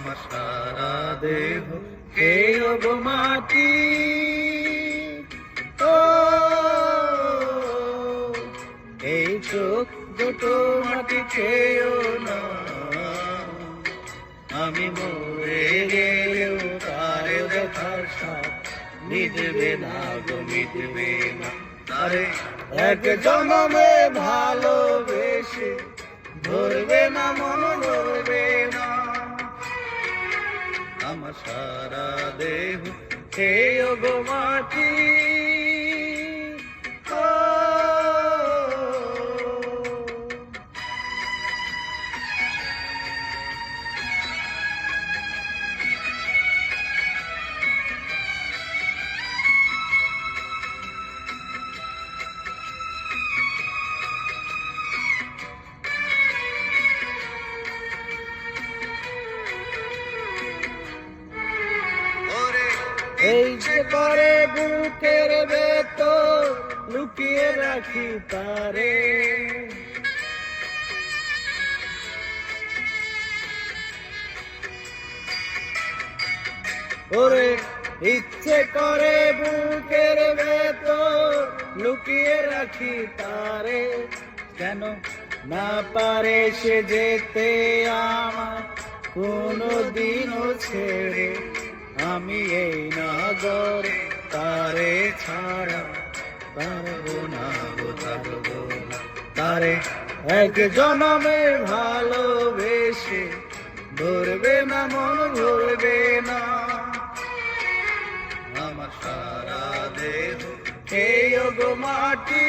আমার সারা দেহ খেয়ে গো মাটি। ও এই চোখ দুটো মাটি খেয়েও না, আমি মরে গেলেও তারে দেখার সাথ মিটবে না গো, মিটবে না। তারে এক জনমে ভালোবেসে ধরবে না, মন ধরবে না। আমার সারা দেহ খেয়ে গো মাটি। এই যে করে বুকের ভেতর লুকিয়ে রাখি তারে, ওরে ইচ্ছে করে বুকের ভেতর লুকিয়ে রাখি তারে। কেন না পারে সে যেতে আমার কোনো দিনও ছেড়ে, আমি এই নগর তারে ছাড়া পারবো না গো, থাকবো না। তারে এক জনমে ভালোবেসে ধরবে না, মন ধরবে না। আমার সারা দেহ খেয়ে গো মাটি।